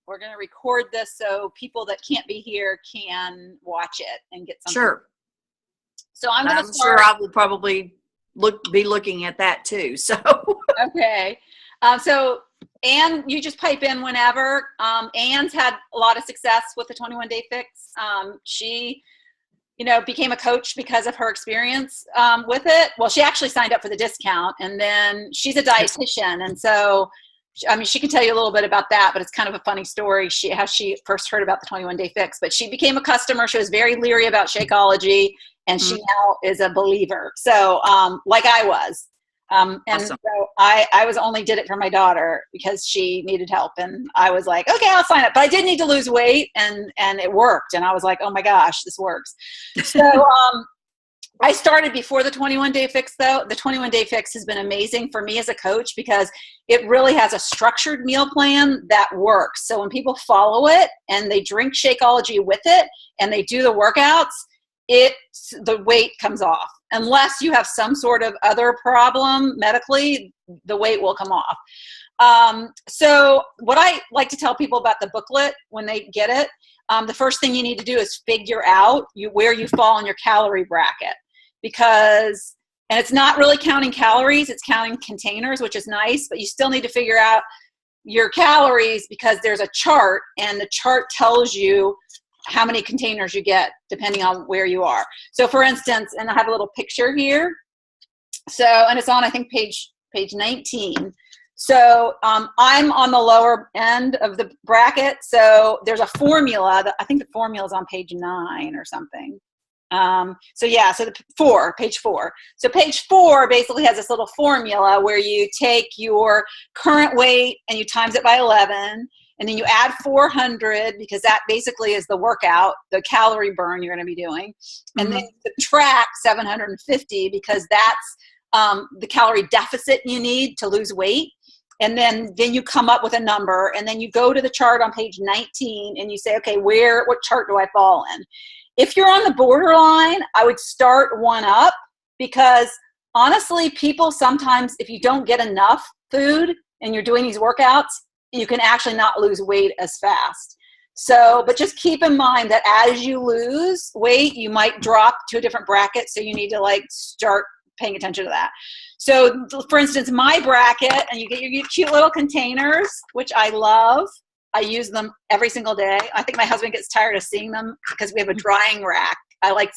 we're going to record this so people that can't be here can watch it and get something. Sure. So I'm sure I will probably be looking at that too. So okay. So Anne, you just pipe in whenever. Anne's had a lot of success with the 21 Day Fix. She, became a coach because of her experience with it. Well, she actually signed up for the discount, and then she's a dietitian. And so, she can tell you a little bit about that, but it's kind of a funny story, how she first heard about the 21 Day Fix. But she became a customer. She was very leery about Shakeology, and she now is a believer. So like I was. And awesome. So I only did it for my daughter because she needed help, and I was like, okay, I'll sign up. But I did need to lose weight, and it worked. And I was like, oh my gosh, this works. So I started before the 21 Day Fix, though. The 21 Day Fix has been amazing for me as a coach because it really has a structured meal plan that works. So when people follow it and they drink Shakeology with it and they do the workouts, the weight comes off. Unless you have some sort of other problem medically, the weight will come off. So what I like to tell people about the booklet when they get it, the first thing you need to do is figure out where you fall in your calorie bracket. And it's not really counting calories, it's counting containers, which is nice, but you still need to figure out your calories because there's a chart, and the chart tells you how many containers you get depending on where you are. So for instance, and I have a little picture here. So, and it's on, I think, page 19. So I'm on the lower end of the bracket. So there's a formula I think the formula is on page 9 or something. So page 4. So page 4 basically has this little formula where you take your current weight and you times it by 11. And then you add 400 because that basically is the workout, the calorie burn you're going to be doing. And then subtract 750 because that's the calorie deficit you need to lose weight. And then you come up with a number, and then you go to the chart on page 19 and you say, okay, what chart do I fall in? If you're on the borderline, I would start one up because honestly, people sometimes, if you don't get enough food and you're doing these workouts, you can actually not lose weight as fast. So, but just keep in mind that as you lose weight, you might drop to a different bracket. So you need to start paying attention to that. So for instance, my bracket, and you get your cute little containers, which I love. I use them every single day. I think my husband gets tired of seeing them because we have a drying rack. I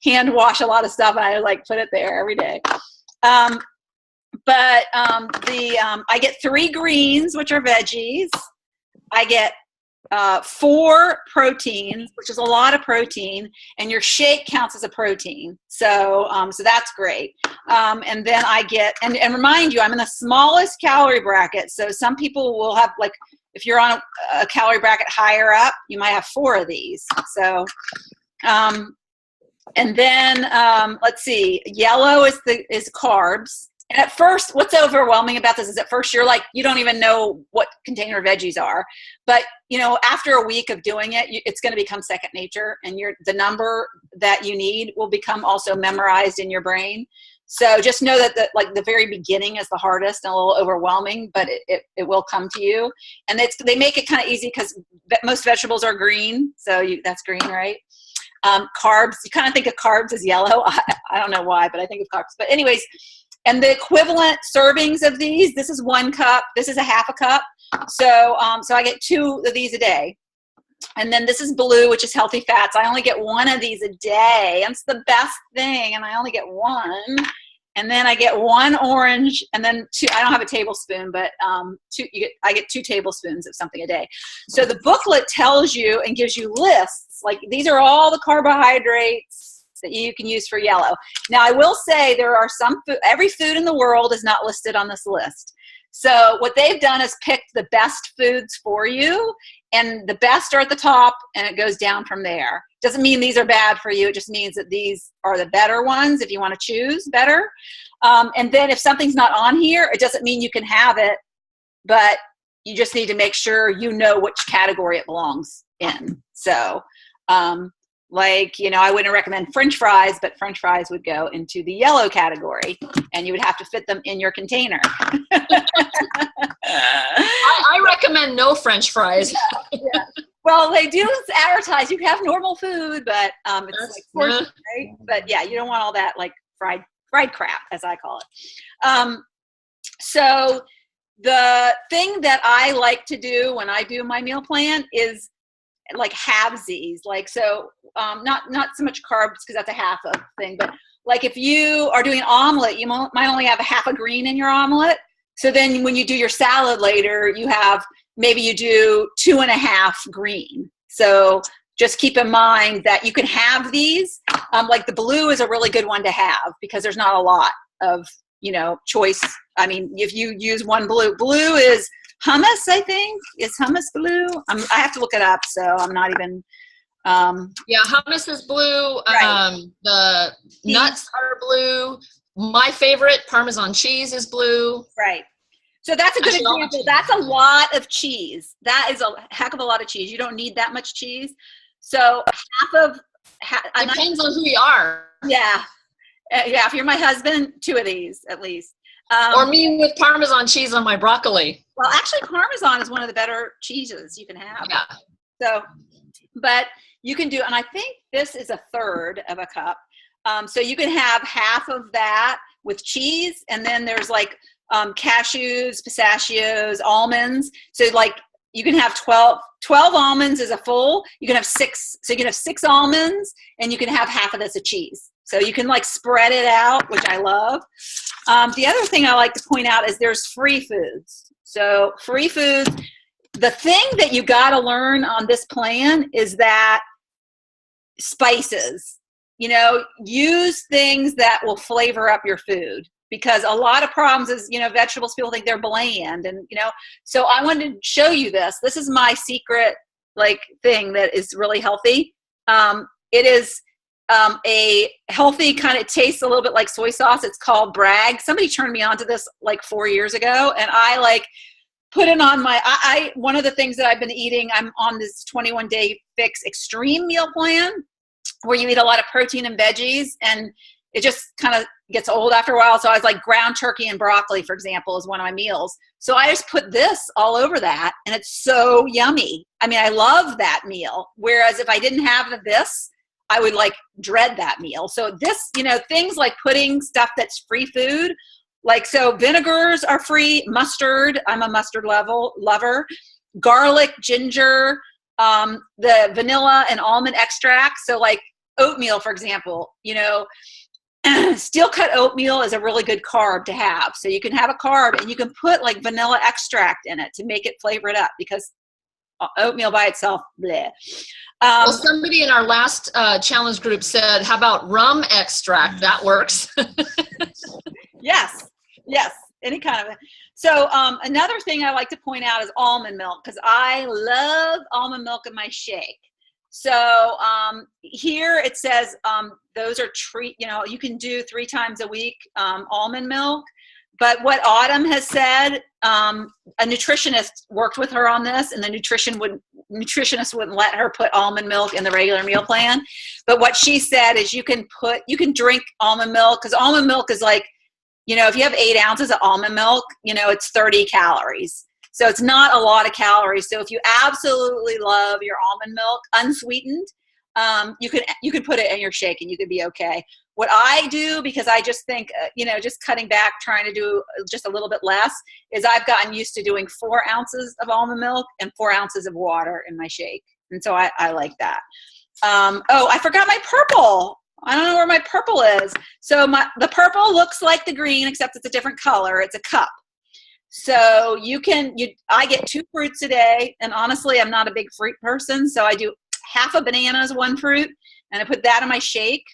hand wash a lot of stuff, and I put it there every day. I get 3 greens, which are veggies. I get 4 proteins, which is a lot of protein, and your shake counts as a protein. So that's great. And then I get, and remind you, I'm in the smallest calorie bracket. So some people will have if you're on a calorie bracket higher up, you might have 4 of these. So, and then let's see, yellow is carbs. And at first, what's overwhelming about this is at first you're you don't even know what container veggies are. But, after a week of doing it, it's going to become second nature, and the number that you need will become also memorized in your brain. So just know that the very beginning is the hardest and a little overwhelming, but it will come to you. And they make it kind of easy because most vegetables are green. So that's green, right? Carbs, you kind of think of carbs as yellow. I don't know why, but I think of carbs. But anyways, and the equivalent servings of these, this is 1 cup, this is a half a cup. So I get 2 of these a day. And then this is blue, which is healthy fats. I only get 1 of these a day. And it's the best thing. And I only get 1. And then I get 1 orange, and then 2. I don't have a tablespoon, but I get 2 tablespoons of something a day. So the booklet tells you and gives you lists. These are all the carbohydrates that you can use for yellow. Now, I will say there are some food. Every food in the world is not listed on this list. So what they've done is picked the best foods for you, and the best are at the top, and it goes down from there. Doesn't mean these are bad for you. It just means that these are the better ones if you want to choose better. And then if something's not on here, it doesn't mean you can have it, but you just need to make sure you know which category it belongs in. So Like, you know, I wouldn't recommend French fries, but French fries would go into the yellow category, and you would have to fit them in your container. I recommend no French fries. Yeah. Well, they do advertise you can have normal food, but it's like portion, right? But yeah, you don't want all that like fried crap, as I call it. So the thing that I like to do when I do my meal plan is like halvesies. Like, so not so much carbs, because that's a half a thing, but like if you are doing an omelet, you might only have a half a green in your omelet. So then when you do your salad later, maybe you do 2.5 green. So just keep in mind that you can have these. Like the blue is a really good one to have, because there's not a lot of, you know, choice. I mean, if you use one blue is hummus, I think. Is hummus blue? I have to look it up, so I'm not even. Yeah, hummus is blue. Right. The nuts are blue. My favorite, Parmesan cheese, is blue. Right. So that's a good example. That's a lot of cheese. That is a heck of a lot of cheese. You don't need that much cheese. So depends on who you are. Yeah. Yeah. If you're my husband, 2 of these at least. Or me with Parmesan cheese on my broccoli. Well, actually, Parmesan is one of the better cheeses you can have. Yeah. So, but you can do, and I think this is 1/3 of a cup. So you can have half of that with cheese, and then there's like cashews, pistachios, almonds. So like you can have 12 almonds is a full. You can have 6. So you can have 6 almonds, and you can have half of this of cheese. So you can like spread it out, which I love. The other thing I like to point out is there's free foods. So free foods, the thing that you got to learn on this plan is that spices, you know, use things that will flavor up your food, because a lot of problems is, you know, vegetables, people think they're bland, and, you know, so I wanted to show you this. This is my secret, like, thing that is really healthy. It is a healthy kind of, tastes a little bit like soy sauce. It's called Bragg. Somebody turned me on to this like 4 years ago, and I like put it on my, one of the things that I've been eating, I'm on this 21-day fix extreme meal plan where you eat a lot of protein and veggies, and it just kind of gets old after a while. So I was like, ground turkey and broccoli, for example, is one of my meals. So I just put this all over that, and it's so yummy. I mean, I love that meal. Whereas if I didn't have this, I would like dread that meal. So this, you know, things like putting stuff that's free food, like, so vinegars are free, mustard, I'm a mustard lover, garlic, ginger, the vanilla and almond extract. So like oatmeal, for example, you know, steel cut oatmeal is a really good carb to have. So you can have a carb, and you can put like vanilla extract in it to make it flavor it up, because oatmeal by itself, bleh. Well, somebody in our last challenge group said, how about rum extract? That works. Yes, any kind of. So another thing I like to point out is almond milk, because I love almond milk in my shake. So here it says those are you know, you can do 3 times a week almond milk. But what Autumn has said, a nutritionist worked with her on this, and the nutritionist wouldn't let her put almond milk in the regular meal plan. But what she said is you can drink almond milk, because almond milk is like, you know, if you have 8 ounces of almond milk, you know, it's 30 calories. So it's not a lot of calories. So if you absolutely love your almond milk unsweetened, you can put it in your shake, and you could be okay. What I do, because I just think, you know, just cutting back, trying to do just a little bit less, is I've gotten used to doing 4 ounces of almond milk and 4 ounces of water in my shake. And so I like that. Oh, I forgot my purple. I don't know where my purple is. So the purple looks like the green, except it's a different color. It's a cup. So I get 2 fruits a day. And honestly, I'm not a big fruit person. So I do half a banana as 1 fruit, and I put that in my shake.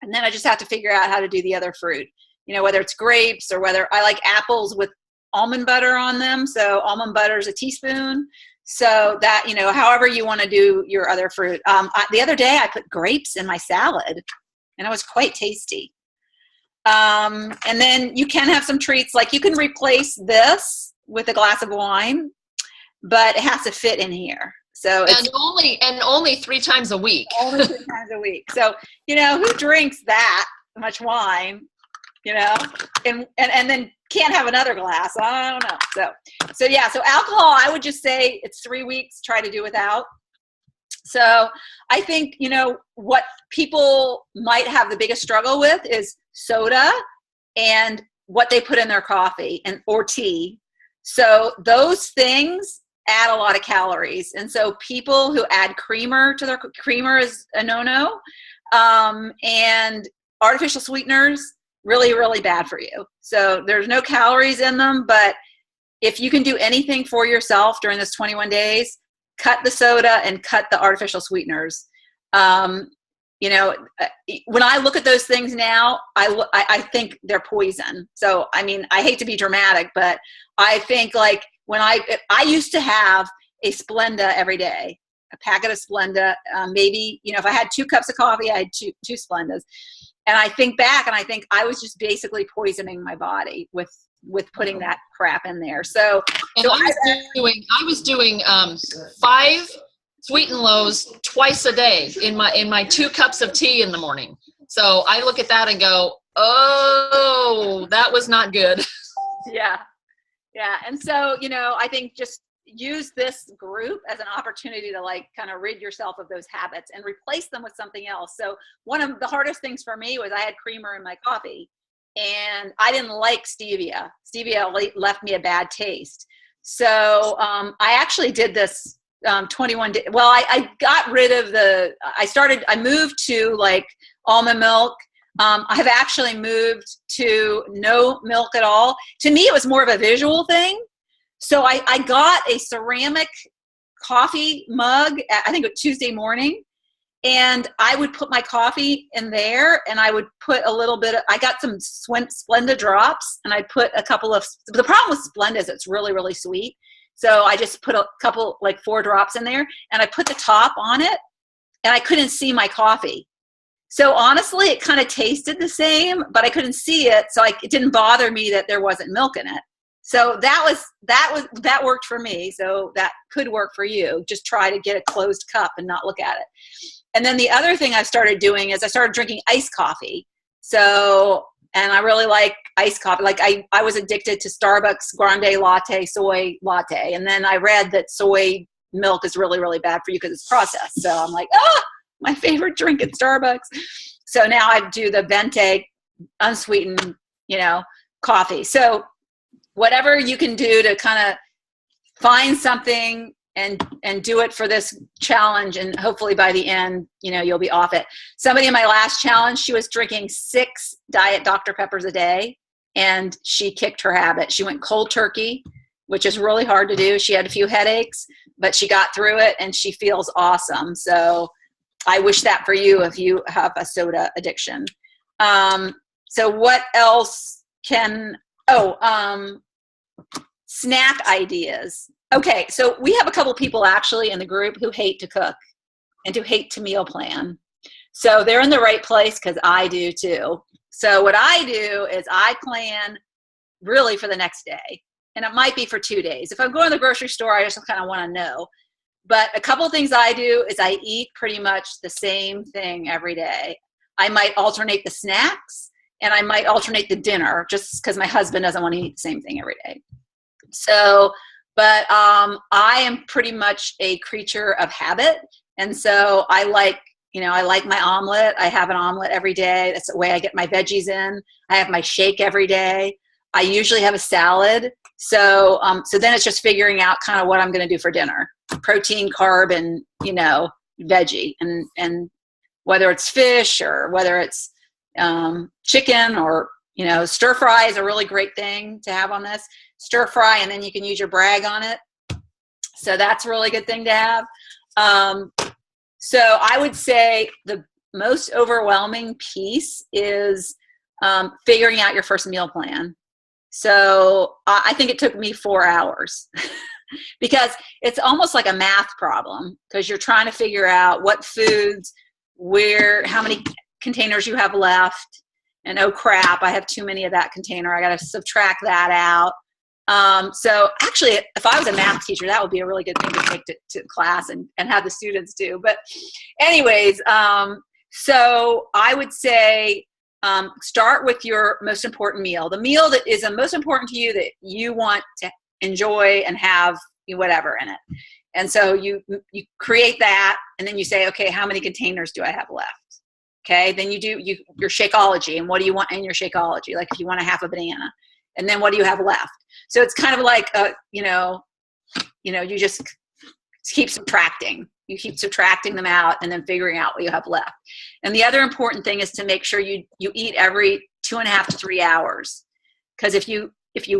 And then I just have to figure out how to do the other fruit, you know, whether it's grapes or whether I like apples with almond butter on them. So almond butter is a teaspoon. So that, you know, however you want to do your other fruit. The other day I put grapes in my salad, and it was quite tasty. And then you can have some treats, like you can replace this with a glass of wine, but it has to fit in here. So it's and only 3 times a week. only 3 times a week. So, you know, who drinks that much wine, you know, and then can't have another glass? I don't know. So yeah, so alcohol, I would just say it's 3 weeks, try to do without. So I think, you know, what people might have the biggest struggle with is soda and what they put in their coffee or tea. So those things add a lot of calories. And so people who add creamer to their creamer is a no-no. And artificial sweeteners, really, really bad for you. So there's no calories in them, but if you can do anything for yourself during this 21 days, cut the soda and cut the artificial sweeteners. You know, when I look at those things now, I think they're poison. So, I mean, I hate to be dramatic, but I think like when I used to have a Splenda every day, a packet of Splenda, maybe, you know, if I had 2 cups of coffee, I had two Splendas. And I think back and I think I was just basically poisoning my body with putting that crap in there. So, I was doing 5 sweet and lows twice a day in my 2 cups of tea in the morning. So I look at that and go, oh, that was not good. Yeah. And so, you know, I think just use this group as an opportunity to like kind of rid yourself of those habits and replace them with something else. So one of the hardest things for me was I had creamer in my coffee and I didn't like stevia. Stevia left me a bad taste. So I actually did this 21 days. Well, I got rid of I moved to like almond milk. I have actually moved to no milk at all. To me, it was more of a visual thing. So I got a ceramic coffee mug, I think it was Tuesday morning, and I would put my coffee in there and I would put a little bit I got some Splenda drops and I'd put a couple of, the problem with Splenda is it's really, really sweet. So I just put a couple, like 4 drops in there and I put the top on it and I couldn't see my coffee. So honestly, it kind of tasted the same, but I couldn't see it. So it didn't bother me that there wasn't milk in it. So that worked for me. So that could work for you. Just try to get a closed cup and not look at it. And then the other thing I started doing is I started drinking iced coffee. So, and I really like iced coffee. Like I was addicted to Starbucks grande latte, soy latte. And then I read that soy milk is really, really bad for you because it's processed. So I'm like, my favorite drink at Starbucks. So now I do the Venti unsweetened, you know, coffee. So whatever you can do to kind of find something and do it for this challenge, and hopefully by the end, you know, you'll be off it. Somebody in my last challenge, she was drinking 6 Diet Dr. Peppers a day, and she kicked her habit. She went cold turkey, which is really hard to do. She had a few headaches, but she got through it, and she feels awesome. So I wish that for you if you have a soda addiction. So what else snack ideas. Okay, so we have a couple people actually in the group who hate to cook and who hate to meal plan. So they're in the right place because I do too. So what I do is I plan really for the next day. And it might be for 2 days. If I'm going to the grocery store, I just kind of want to know. But a couple of things I do is I eat pretty much the same thing every day. I might alternate the snacks and I might alternate the dinner just because my husband doesn't want to eat the same thing every day. So, but I am pretty much a creature of habit. And so I like my omelet. I have an omelet every day. That's the way I get my veggies in. I have my shake every day. I usually have a salad. So then it's just figuring out kind of what I'm going to do for dinner. Protein, carb, and, you know, veggie. And whether it's fish or whether it's chicken or, you know, stir fry is a really great thing to have on this. Stir fry, and then you can use your brag on it. So that's a really good thing to have. So I would say the most overwhelming piece is figuring out your first meal plan. So I think it took me 4 hours because it's almost like a math problem because you're trying to figure out what foods, how many containers you have left. And oh crap, I have too many of that container. I got to subtract that out. So actually, if I was a math teacher, that would be a really good thing to take to class and have the students do. But anyways, so I would say start with your most important meal, the meal that is the most important to you, that you want to enjoy and have whatever in it. And so you create that, and then you say, okay, how many containers do I have left? Okay, then you do your Shakeology, and what do you want in your Shakeology? Like if you want a half a banana, and then what do you have left? So it's kind of like you just keep subtracting. You keep subtracting them out and then figuring out what you have left. And the other important thing is to make sure you eat every 2.5 to 3 hours, because if you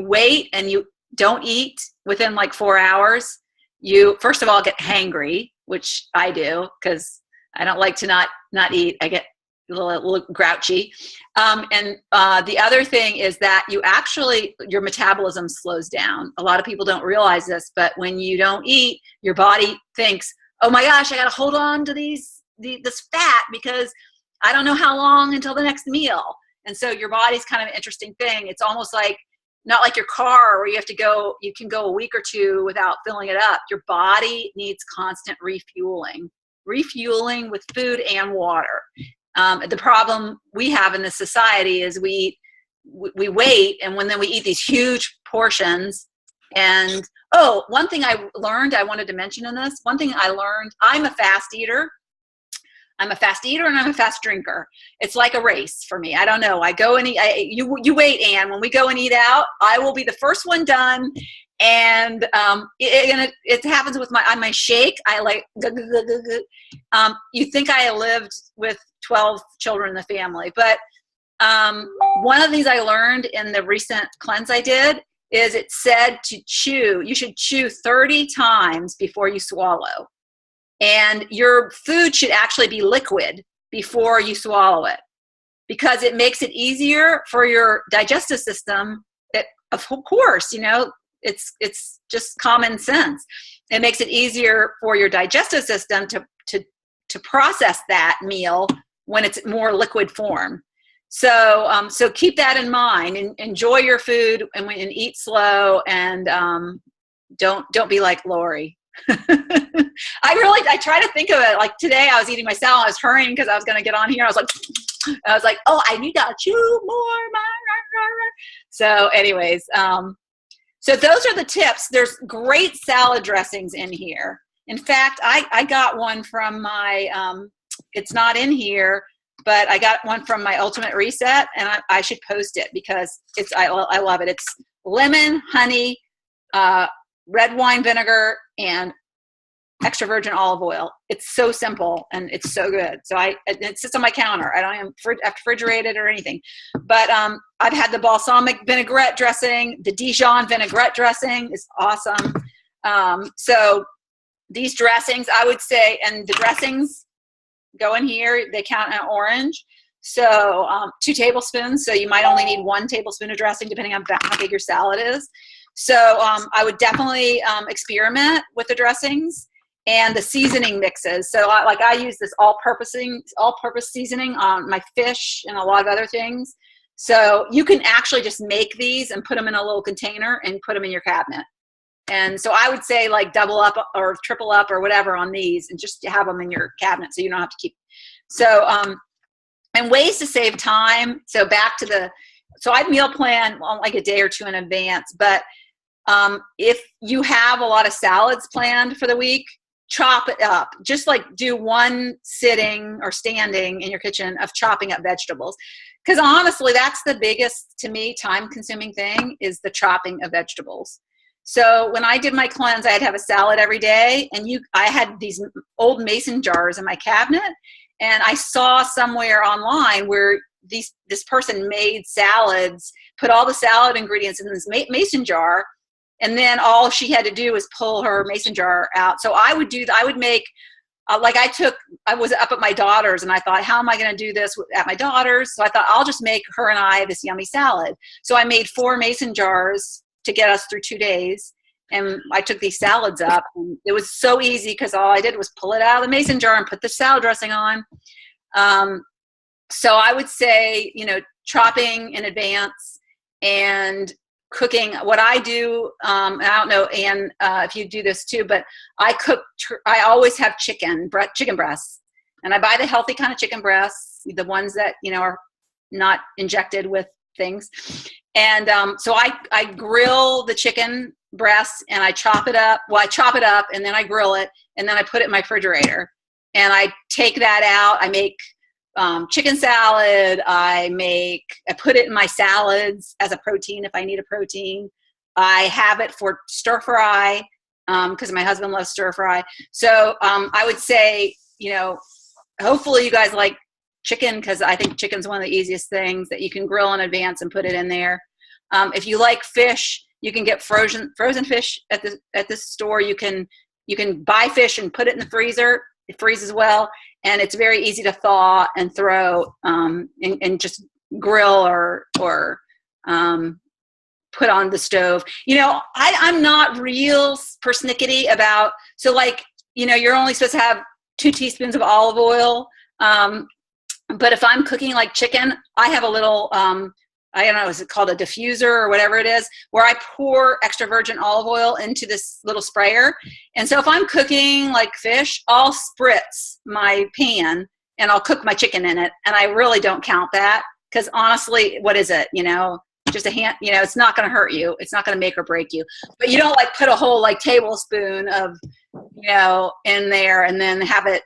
wait and you don't eat within like 4 hours, you first of all get hangry, which I do because I don't like to not eat. I get a little grouchy. And the other thing is that your metabolism slows down. A lot of people don't realize this, but when you don't eat, your body thinks, oh my gosh, I got to hold on to this fat because I don't know how long until the next meal. And so your body's kind of an interesting thing. It's almost like, not like your car where you can go a week or two without filling it up. Your body needs constant refueling with food and water. The problem we have in this society is we wait, and then we eat these huge portions. And one thing I learned, I wanted to mention in this, I'm a fast eater. I'm a fast eater and I'm a fast drinker. It's like a race for me. I don't know. I go and eat. You wait, Ann. When we go and eat out, I will be the first one done. And it happens with my shake. I like. You think I lived with 12 children in the family, but one of the things I learned in the recent cleanse I did is it said to chew. You should chew 30 times before you swallow. And your food should actually be liquid before you swallow it, because it makes it easier for your digestive system. Of course, it's just common sense. It makes it easier for your digestive system to process that meal when it's more liquid form. So keep that in mind, and enjoy your food and eat slow, and don't be like Lori. I try to think of it like today. I was eating my salad. I was hurrying because I was going to get on here. I was like, oh, I need to chew more. So, anyways, so those are the tips. There's great salad dressings in here. In fact, I got one from my. It's not in here, but I got one from my Ultimate Reset, and I should post it because I love it. It's lemon, honey, red wine vinegar, and extra virgin olive oil. It's so simple and it's so good. So it sits on my counter. I don't even have to refrigerate it or anything. But I've had the balsamic vinaigrette dressing. The Dijon vinaigrette dressing is awesome. So these dressings, I would say, and the dressings go in here. They count in orange. So 2 tablespoons. So you might only need 1 tablespoon of dressing depending on how big your salad is. So I would definitely experiment with the dressings and the seasoning mixes. So I use this all-purpose seasoning on my fish and a lot of other things. So you can actually just make these and put them in a little container and put them in your cabinet. And so I would say like double up or triple up or whatever on these, and just have them in your cabinet so you don't have to keep. So and ways to save time. So I meal plan like a day or 2 in advance, but if you have a lot of salads planned for the week, chop it up. Just like do one sitting or standing in your kitchen of chopping up vegetables. Because honestly, that's the biggest, to me, time-consuming thing is the chopping of vegetables. So when I did my cleanse, I'd have a salad every day, and I had these old mason jars in my cabinet, and I saw somewhere online where this person made salads, put all the salad ingredients in this mason jar, and then all she had to do was pull her mason jar out. So I would make, I was up at my daughter's, and I thought, how am I going to do this at my daughter's? So I thought, I'll just make her and I this yummy salad. So I made 4 mason jars to get us through 2 days. And I took these salads up. And it was so easy because all I did was pull it out of the mason jar and put the salad dressing on. So I would say, chopping in advance and cooking, what I do, and I don't know, Ann, if you do this too, but I always have chicken breasts, and I buy the healthy kind of chicken breasts, the ones that, are not injected with things. And so I grill the chicken breasts and I chop it up. Well, I chop it up and then I grill it and then I put it in my refrigerator. And I take that out. I make chicken salad. I put it in my salads as a protein if I need a protein. I have it for stir fry because my husband loves stir fry. So I would say, hopefully you guys like chicken, because I think chicken's one of the easiest things that you can grill in advance and put it in there. If you like fish, you can get frozen fish at the store. You can buy fish and put it in the freezer. It freezes well, and it's very easy to thaw and throw and just grill or put on the stove. I'm not real persnickety about, so you're only supposed to have 2 teaspoons of olive oil. But if I'm cooking like chicken, I have a little, I don't know, is it called a diffuser or whatever it is, where I pour extra virgin olive oil into this little sprayer. And so if I'm cooking like fish, I'll spritz my pan and I'll cook my chicken in it. And I really don't count that because honestly, what is it? Just a hand, it's not going to hurt you. It's not going to make or break you. But you don't put a whole tablespoon of, in there and then have it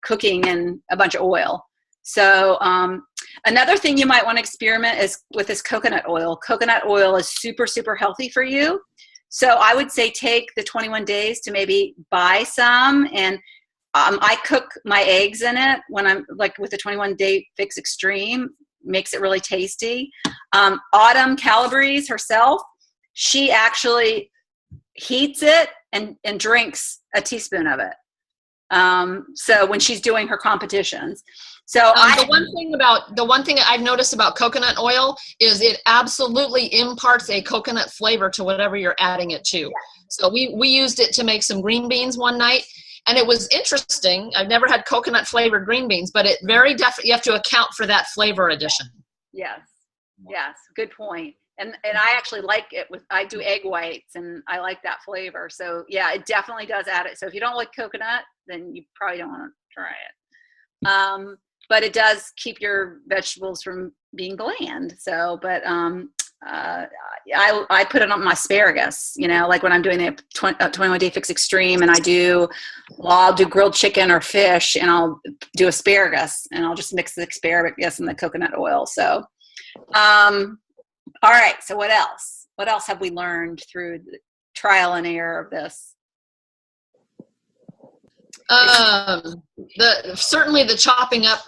cooking in a bunch of oil. So another thing you might want to experiment is with this coconut oil. Coconut oil is super, super healthy for you. So I would say take the 21 days to maybe buy some. And I cook my eggs in it when I'm with the 21 Day Fix Extreme. Makes it really tasty. Autumn Calabrese herself, she actually heats it and drinks a teaspoon of it. So when she's doing her competitions. So the one thing I've noticed about coconut oil is it absolutely imparts a coconut flavor to whatever you're adding it to. Yeah. So we used it to make some green beans one night, and it was interesting. I've never had coconut flavored green beans, but it very definitely, you have to account for that flavor addition. Yes. Good point. And I actually like it I do egg whites and I like that flavor. So yeah, it definitely does add it. So if you don't like coconut, then you probably don't want to try it. But it does keep your vegetables from being bland. So, but I put it on my asparagus, when I'm doing the 21 Day Fix Extreme, and I'll do grilled chicken or fish, and I'll do asparagus, and I'll just mix the asparagus and the coconut oil. So, all right. So what else? What else have we learned through the trial and error of this? Certainly the chopping up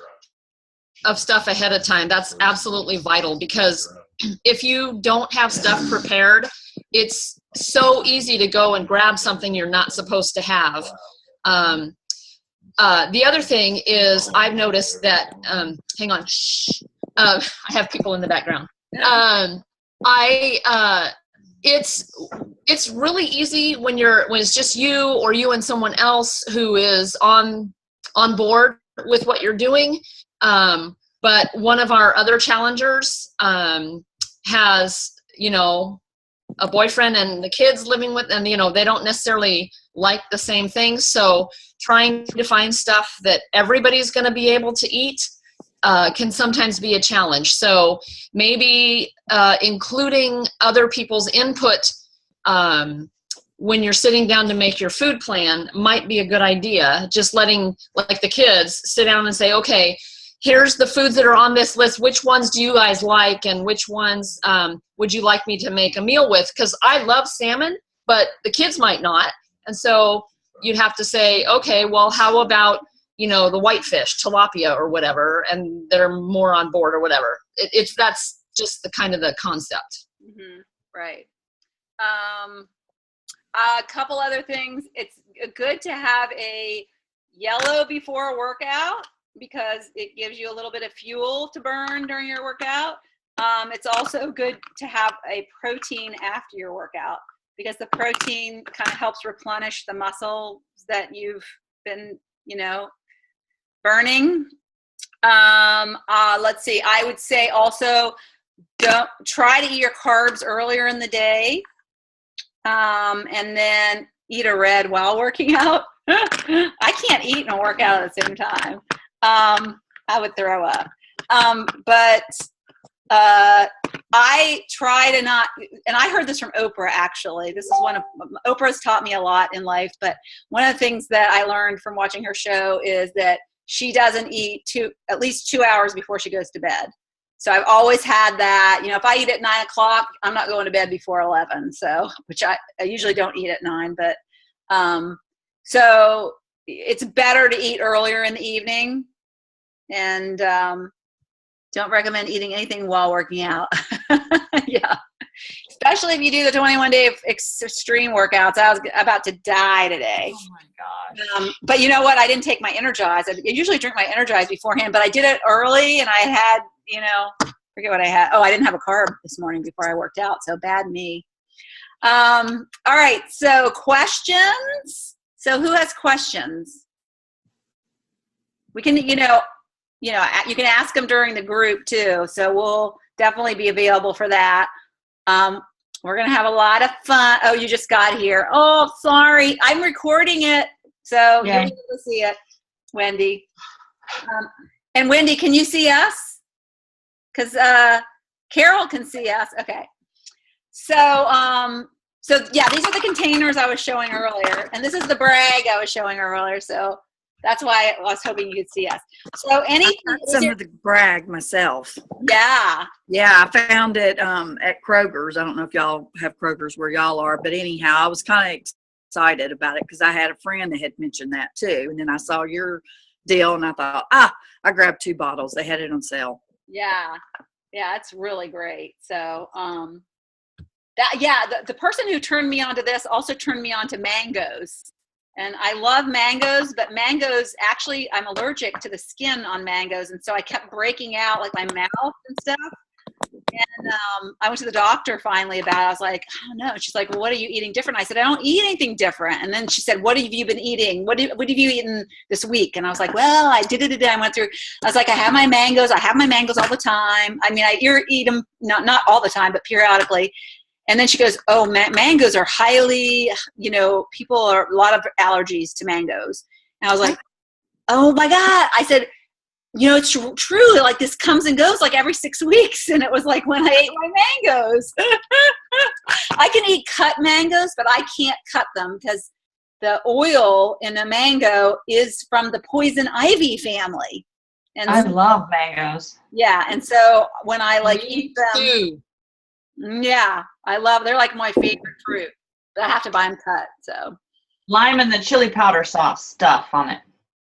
of stuff ahead of time, that's absolutely vital, because if you don't have stuff prepared, it's so easy to go and grab something you're not supposed to have. The other thing is I've noticed that, hang on, I have people in the background. It's really easy when it's just you or you and someone else who is on board with what you're doing. But one of our other challengers has, a boyfriend and the kids living with them, they don't necessarily like the same things. So trying to find stuff that everybody's going to be able to eat can sometimes be a challenge. So maybe including other people's input when you're sitting down to make your food plan might be a good idea. Just letting the kids sit down and say, okay, here's the foods that are on this list. Which ones do you guys like, and which ones would you like me to make a meal with? Because I love salmon, but the kids might not. And so you'd have to say, okay, well, how about, the whitefish, tilapia or whatever, and they're more on board or whatever. That's just the kind of the concept. Mm-hmm. Right. A couple other things. It's good to have a yellow before a workout, because it gives you a little bit of fuel to burn during your workout. It's also good to have a protein after your workout, because the protein kind of helps replenish the muscles that you've been, burning. Let's see. I would say also don't try to eat your carbs earlier in the day, and then eat a red while working out. I can't eat and work out at the same time. I would throw up. But I try to not, and I heard this from Oprah, actually. This is Oprah's taught me a lot in life, but one of the things that I learned from watching her show is that she doesn't eat at least 2 hours before she goes to bed. So I've always had that, if I eat at 9 o'clock, I'm not going to bed before 11. So, which I usually don't eat at 9, but, so it's better to eat earlier in the evening, and, don't recommend eating anything while working out. Yeah. Especially if you do the 21-day extreme workouts. I was about to die today. Oh my gosh. But you know what? I didn't take my Energize. I usually drink my Energize beforehand, but I did it early, and I had, forget what I had. Oh, I didn't have a carb this morning before I worked out, so bad me. All right, so questions. So who has questions? We can, you can ask them during the group too. So we'll definitely be available for that. We're going to have a lot of fun. Oh, you just got here. Oh, sorry. I'm recording it. So you'll be able to see it, Wendy. And Wendy, can you see us? Because Carol can see us. Okay. So yeah, these are the containers I was showing earlier. And this is the brag I was showing earlier. So that's why I was hoping you could see us. So some of the brag myself. Yeah. Yeah, I found it at Kroger's. I don't know if y'all have Kroger's where y'all are, but anyhow, I was kind of excited about it because I had a friend that had mentioned that too. And then I saw your deal and I thought, I grabbed 2 bottles. They had it on sale. Yeah. Yeah, it's really great. So the person who turned me onto this also turned me on to mangoes. And I love mangoes, but mangoes, actually, I'm allergic to the skin on mangoes. And so I kept breaking out like my mouth and stuff. And I went to the doctor finally about it. I was like, I don't know. She's like, well, what are you eating different? I said, I don't eat anything different. And then she said, what have you been eating? What have you eaten this week? And I was like, well, I did it today. I went through, I was like, I have my mangoes all the time. I mean, I eat them, not all the time, but periodically. And then she goes, oh, mangoes are highly, people are a lot of allergies to mangoes. And I was like, oh my God. I said, it's true. Like this comes and goes like every 6 weeks. And it was like when I ate my mangoes. I can eat cut mangoes, but I can't cut them because the oil in a mango is from the poison ivy family. And I love mangoes. Yeah. And so when I eat them. Too. Yeah, they're like my favorite fruit, but I have to buy them cut. So Lime and the chili powder sauce stuff on it.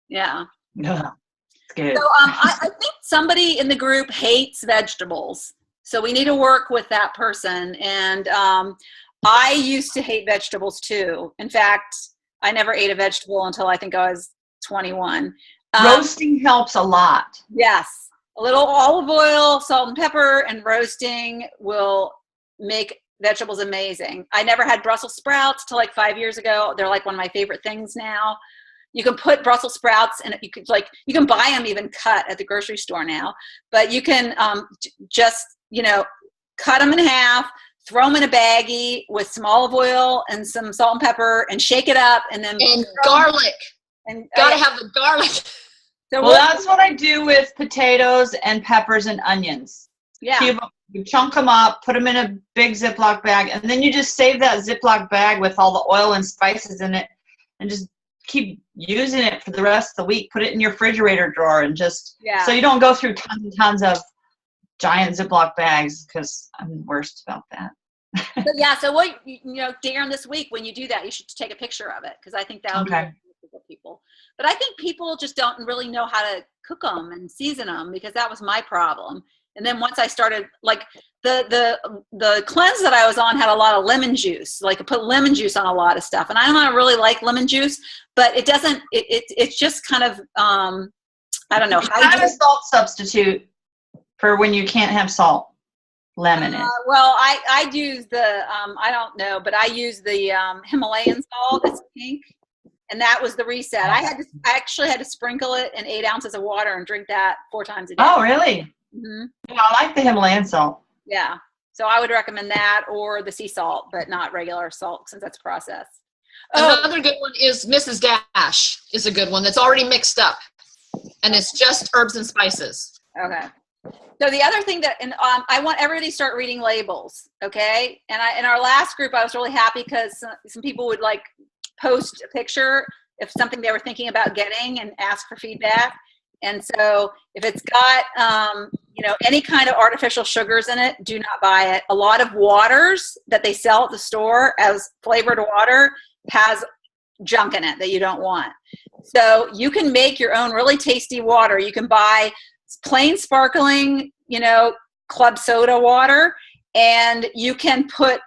yeah, Ugh, it's good. So I think somebody in the group hates vegetables, so we need to work with that person. And I used to hate vegetables too. In fact, I never ate a vegetable until I think I was 21. Roasting helps a lot. Yes. A little olive oil, salt and pepper, and roasting will make vegetables amazing. I never had Brussels sprouts till like 5 years ago. They're like one of my favorite things now. You can put Brussels sprouts and you can buy them even cut at the grocery store now, but you can just, cut them in half, throw them in a baggie with some olive oil and some salt and pepper and shake it up and garlic. And gotta have the garlic. So Well, that's what I do with potatoes and peppers and onions. yeah. You chunk them up, put them in a big Ziploc bag, and then you just save that Ziploc bag with all the oil and spices in it and just keep using it for the rest of the week. Put it in your refrigerator drawer and so you don't go through tons and tons of giant Ziploc bags because I'm the worst about that. So what, Darren, this week when you do that, you should take a picture of it because I think that would be good for people. But I think people just don't really know how to cook them and season them because that was my problem. And then once I started, like the cleanse that I was on had a lot of lemon juice. Like I put lemon juice on a lot of stuff, and I don't really like lemon juice, but it doesn't. It's just kind of I don't know. How a salt substitute for when you can't have salt. Lemon in. Well, I use the I don't know, but I use the Himalayan salt. It's pink. And that was the reset. I actually had to sprinkle it in 8 ounces of water and drink that 4 times a day. Oh, really? Mm-hmm. Yeah, I like the Himalayan salt. Yeah. So I would recommend that or the sea salt, but not regular salt since that's processed. Oh, Another good one is Mrs. Dash is a good one that's already mixed up, and it's just herbs and spices. okay. So the other thing that, and I want everybody to start reading labels, okay? And in our last group, I was really happy because some people would like post a picture of something they were thinking about getting and ask for feedback. And so if it's got, any kind of artificial sugars in it, do not buy it. A lot of waters that they sell at the store as flavored water has junk in it that you don't want. So you can make your own really tasty water. You can buy plain sparkling, club soda water, and you can put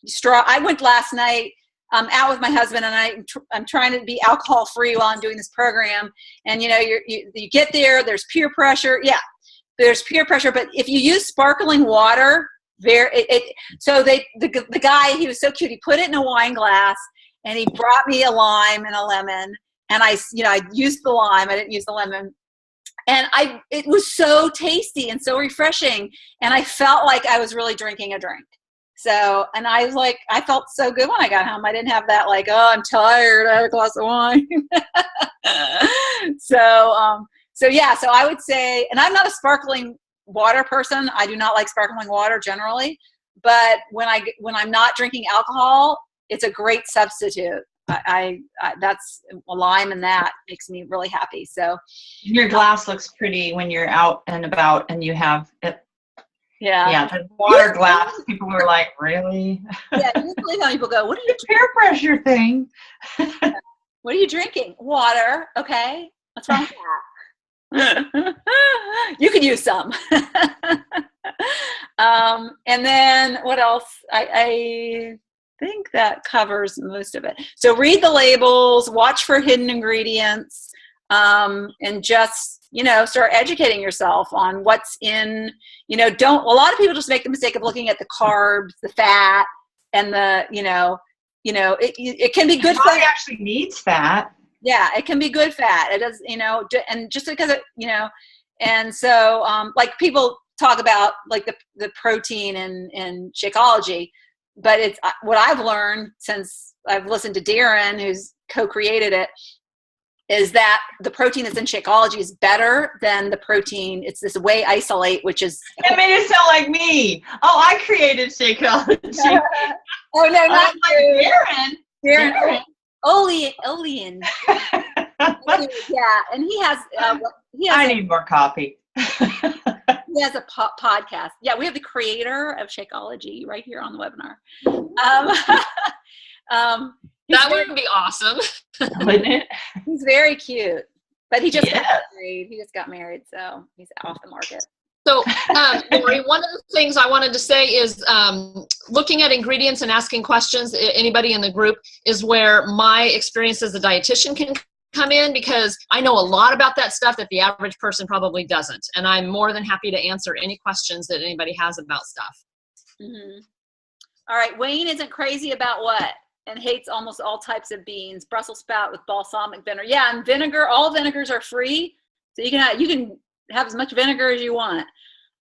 straw. I went last night out with my husband, and I'm trying to be alcohol free while I'm doing this program. And you get there, there's peer pressure. Yeah, there's peer pressure. But if you use sparkling water, so the guy, he was so cute. He put it in a wine glass, and he brought me a lime and a lemon. And I used the lime. I didn't use the lemon. And it was so tasty and so refreshing. And I felt like I was really drinking a drink. So, and I was like, I felt so good when I got home. I didn't have that like, oh, I'm tired, I had a glass of wine. So I would say, and I'm not a sparkling water person. I do not like sparkling water generally, but when I'm not drinking alcohol, it's a great substitute. I that's a lime, and that makes me really happy. So your glass looks pretty when you're out and about and you have it. Yeah. The water glass. People were like, really? Yeah. Usually how people go, what are you the peer pressure thing? What are you drinking? Water. Okay. What's wrong with that? You could use some. And then what else? I think that covers most of it. So read the labels, watch for hidden ingredients, and just, start educating yourself on what's in, a lot of people just make the mistake of looking at the carbs, the fat, and it can be good fat. It actually needs fat. Yeah, it can be good fat. It does, and just because and so like people talk about like the protein in Shakeology, but it's what I've learned since I've listened to Darren, who's co-created it, is that the protein that's in Shakeology is better than the protein. It's this whey isolate, which is. It made it sound like me. Oh, I created Shakeology. Oh no, not like Darren. Olean. Yeah, and he has. I need more coffee. He has a podcast. Yeah, we have the creator of Shakeology right here on the webinar. That would be awesome. Wouldn't it? He's very cute, but he just got married. He just got married, so he's off the market. So, Lori, one of the things I wanted to say is looking at ingredients and asking questions, anybody in the group, is where my experience as a dietitian can come in, because I know a lot about that stuff that the average person probably doesn't. And I'm more than happy to answer any questions that anybody has about stuff. Mm-hmm. All right. Wayne isn't crazy about what? And hates almost all types of beans. Brussels sprout with balsamic vinegar. Yeah, and vinegar, all vinegars are free. So you can have as much vinegar as you want.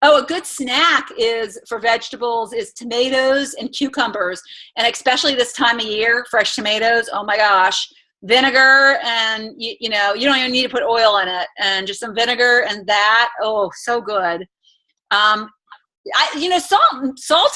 Oh, a good snack is for vegetables is tomatoes and cucumbers. And especially this time of year, fresh tomatoes. Oh my gosh. Vinegar, and you don't even need to put oil in it, and just some vinegar, and that, oh, so good. Salt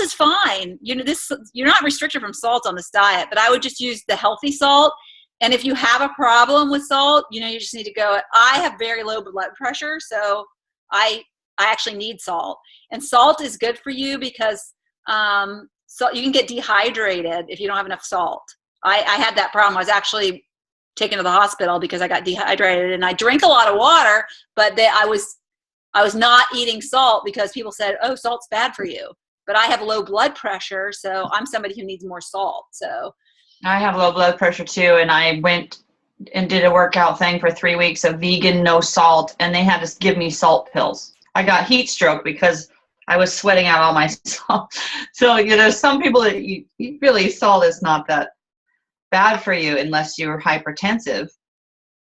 is fine. You're not restricted from salt on this diet, but I would just use the healthy salt. And if you have a problem with salt, you just need to go. I have very low blood pressure, so I actually need salt. And salt is good for you because so you can get dehydrated if you don't have enough salt. I had that problem. I was actually taken to the hospital because I got dehydrated, and I drink a lot of water, but I was not eating salt because people said, oh, salt's bad for you. But I have low blood pressure, so I'm somebody who needs more salt. So I have low blood pressure too, and I went and did a workout thing for 3 weeks of vegan, no salt, and they had to give me salt pills. I got heat stroke because I was sweating out all my salt. So, some people that really salt is not that bad for you unless you're hypertensive.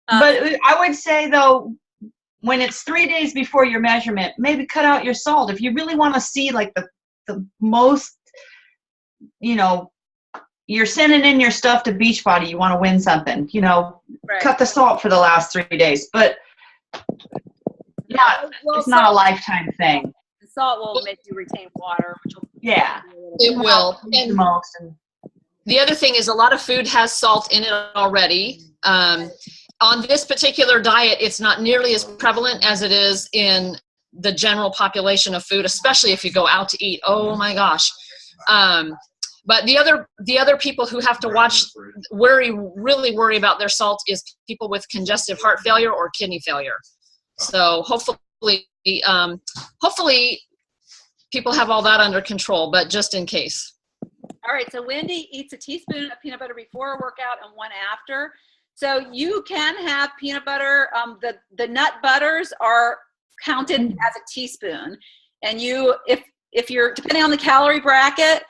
But I would say, though, when it's 3 days before your measurement, maybe cut out your salt. If you really want to see like the the most, you know, you're sending in your stuff to Beachbody. You want to win something, you know, Right. cut the salt for the last 3 days, but it's not a lifetime thing. The salt will make you retain water, which will Yeah. It will. The And most. And the other thing is a lot of food has salt in it already. On this particular diet, it's not nearly as prevalent as it is in the general population of food, especially if you go out to eat. Oh my gosh. But the other people who have to really worry about their salt is people with congestive heart failure or kidney failure. So hopefully people have all that under control, but just in case. All right, so Wendy eats a teaspoon of peanut butter before a workout and one after. So you can have peanut butter. The nut butters are counted as a teaspoon, and if you're depending on the calorie bracket,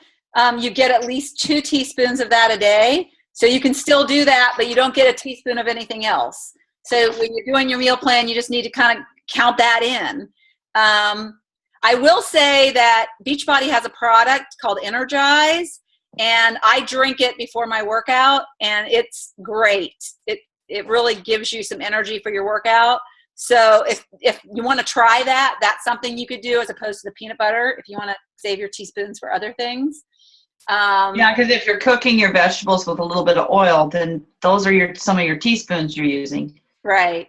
you get at least 2 teaspoons of that a day. So you can still do that, but you don't get a teaspoon of anything else. So when you're doing your meal plan, you just need to kind of count that in. I will say that Beachbody has a product called Energize, and I drink it before my workout, and it's great. It really gives you some energy for your workout. So if you want to try that, that's something you could do as opposed to the peanut butter if you want to save your teaspoons for other things. Yeah, because if you're cooking your vegetables with a little bit of oil, then those are some of your teaspoons you're using. Right.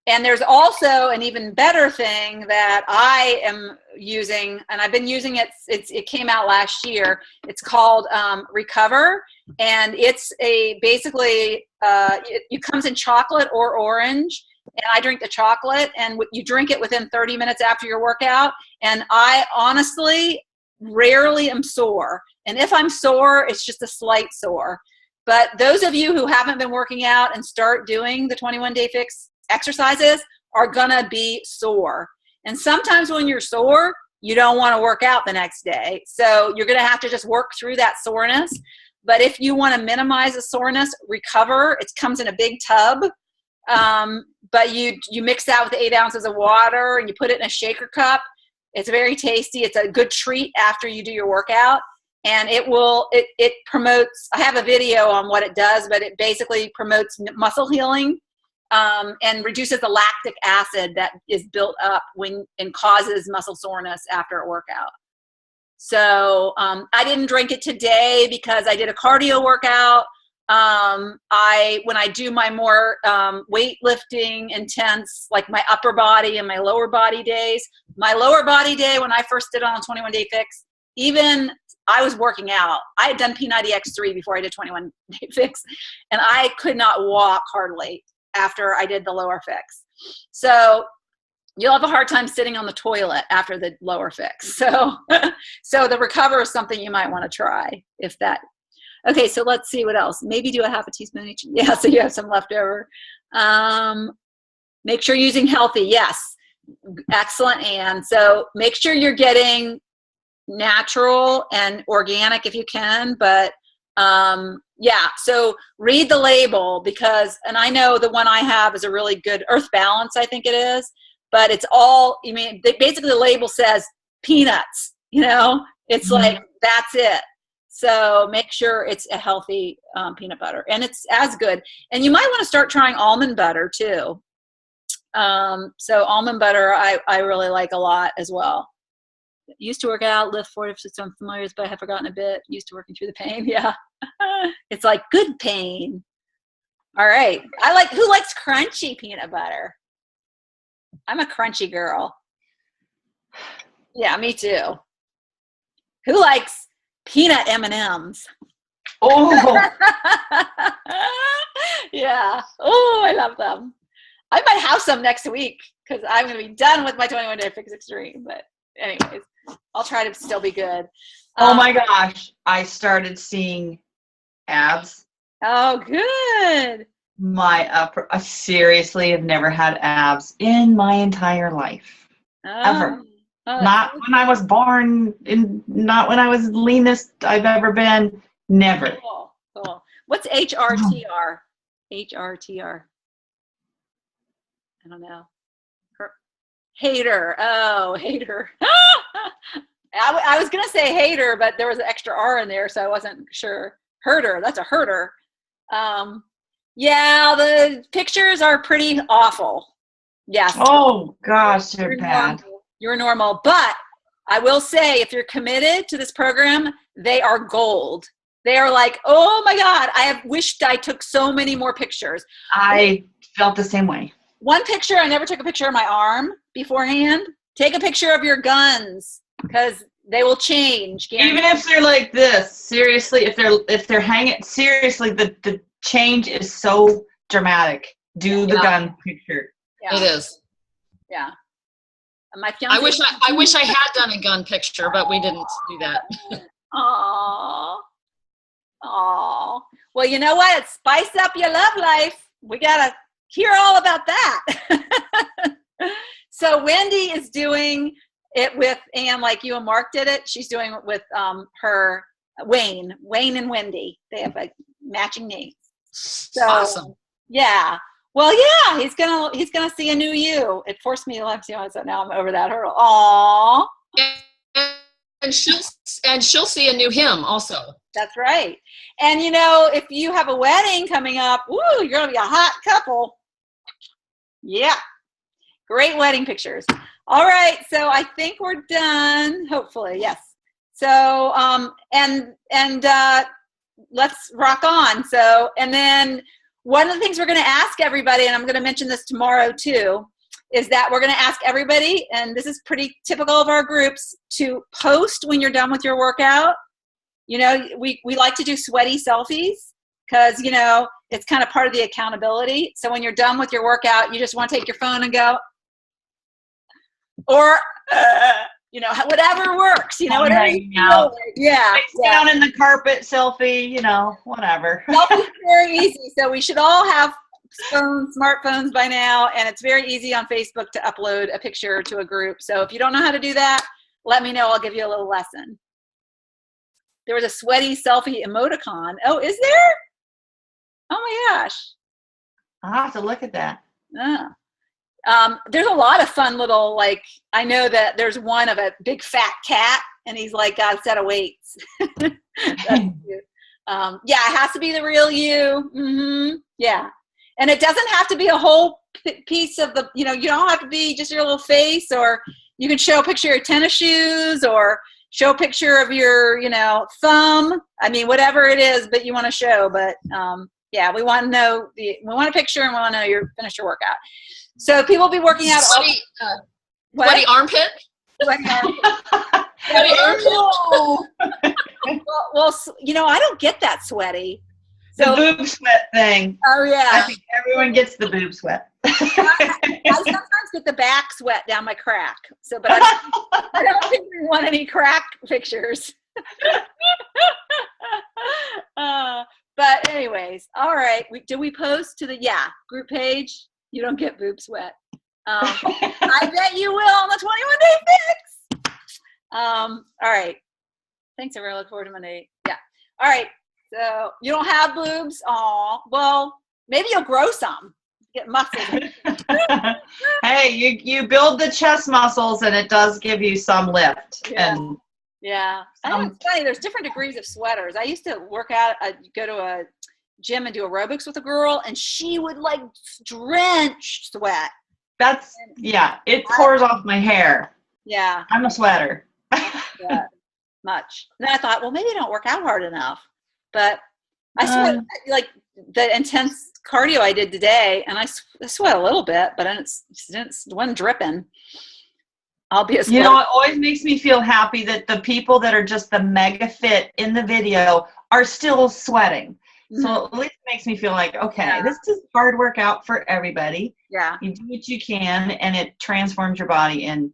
And there's also an even better thing that I am using, and I've been using it. It came out last year. It's called Recover, and it's basically it comes in chocolate or orange. And I drink the chocolate, and you drink it within 30 minutes after your workout. And I honestly rarely am sore. And if I'm sore, it's just a slight sore. But those of you who haven't been working out and start doing the 21-day fix exercises are gonna be sore. And sometimes when you're sore, you don't want to work out the next day. So you're gonna have to just work through that soreness. But if you want to minimize the soreness, Recover. It comes in a big tub. But you mix that with 8 ounces of water and you put it in a shaker cup. It's very tasty. It's a good treat after you do your workout. And it promotes, I have a video on what it does, but it basically promotes muscle healing and reduces the lactic acid that is built up and causes muscle soreness after a workout. So I didn't drink it today because I did a cardio workout. When I do my more weightlifting intense, like my upper body and my lower body days, my lower body day when I first did on 21-day fix, even I was working out. I had done P90X3 before I did 21-day fix, and I could not walk hardly after I did the lower fix. So you'll have a hard time sitting on the toilet after the lower fix. So the Recover is something you might want to try if that. Okay, so let's see what else. Maybe do a half a teaspoon each. Yeah, so you have some left over. Make sure you're using healthy. Yes, excellent, Anne. So make sure you're getting natural and organic if you can. But yeah, so read the label and I know the one I have is a really good Earth Balance, I think it is. But it's all, basically the label says peanuts, it's like, that's it. So make sure it's a healthy peanut butter, and it's as good. And you might want to start trying almond butter too. So almond butter, I really like a lot as well. Used to work out, lift 40, so I'm familiar, but I have forgotten a bit. Used to working through the pain. Yeah. It's like good pain. All right. Who likes crunchy peanut butter? I'm a crunchy girl. Yeah, me too. Who likes peanut M&Ms? Oh. Yeah. Oh, I love them. I might have some next week because I'm going to be done with my 21-day fix extreme. But anyways, I'll try to still be good. Oh my gosh. I started seeing abs. Oh, good. I seriously have never had abs in my entire life. Ever. Not when I was born, not when I was leanest I've ever been. Never. Cool. What's HRTR? HRTR. I don't know. Hater. Oh, hater. I was going to say hater, but there was an extra R in there, so I wasn't sure. Herder, that's a herder. Yeah, the pictures are pretty awful. Yes. Oh, gosh, they're bad. You're normal. But I will say, if you're committed to this program, they are gold. They are like, oh my God, I have wished I took so many more pictures. I felt the same way. One picture, I never took a picture of my arm beforehand. Take a picture of your guns, because they will change. Guaranteed. Even if they're like this, seriously, if they're hanging, seriously, the change is so dramatic. Do the gun picture. Yeah. It is. Yeah. And my fiance. I wish I had done a gun picture, but we didn't do that. Aww. Aww. Well, you know what? Spice up your love life. We got to hear all about that. So Wendy is doing it with, and like you and Mark did it, she's doing it with her Wayne and Wendy. They have like matching names. So, awesome. Yeah. Well, yeah, he's gonna see a new you. It forced me to love you, so now I'm over that hurdle. Aww. And she'll see a new him also. That's right. And you know, if you have a wedding coming up, woo, you're gonna be a hot couple. Yeah. Great wedding pictures. All right, so I think we're done. Hopefully, yes. So let's rock on. So, and then one of the things we're going to ask everybody, and I'm going to mention this tomorrow too, is that we're going to ask everybody, and this is pretty typical of our groups, to post when you're done with your workout. You know, we like to do sweaty selfies because, you know, it's kind of part of the accountability. So when you're done with your workout, you just want to take your phone and go, or, you know, whatever works, you know, whatever you feel like. Yeah. Down in the carpet selfie, you know, whatever. Selfie's very easy. So we should all have smartphones by now, and it's very easy on Facebook to upload a picture to a group. So if you don't know how to do that, let me know. I'll give you a little lesson. There was a sweaty selfie emoticon. Oh, is there? Oh my gosh. I'll have to look at that. Yeah. There's a lot of fun little, like, I know that there's one of a big fat cat, and he's like got a set of weights. That's cute. Yeah, it has to be the real you. Mm-hmm. Yeah. And it doesn't have to be a whole piece of the, you know, you don't have to be just your little face, or you can show a picture of your tennis shoes, or show a picture of your, you know, thumb. I mean, whatever it is that you want to show. But yeah, we want to know, we want a picture, and we want to know you finished your workout. So people will be working out. Sweaty armpit? Sweaty armpit. Sweaty armpit. Well, you know, I don't get that sweaty. So, the boob sweat thing. Oh, yeah. I think everyone gets the boob sweat. I sometimes get the back sweat down my crack. So, but I don't think we want any crack pictures. But anyways, all right. Do we post to the group page? You don't get boob sweat. I bet you will on the 21-day fix. All right. Thanks, everyone. I look forward to Monday. Yeah. All right. So you don't have boobs? Aw. Well, maybe you'll grow some. Get muscles. Hey, you build the chest muscles, and it does give you some lift. Yeah. I know it's funny. There's different degrees of sweaters. I used to work out. I'd go to a gym and do aerobics with a girl, and she would like drench sweat. It pours off my hair. Yeah. I'm a sweater. Much. And then I thought, well, maybe I don't work out hard enough. But I sweat, like the intense cardio I did today, and I sweat a little bit, but it wasn't dripping. I'll be a sweater. You know, it always makes me feel happy that the people that are just the mega fit in the video are still sweating. So at least it makes me feel like, okay, this is hard workout for everybody. Yeah. You do what you can, and it transforms your body in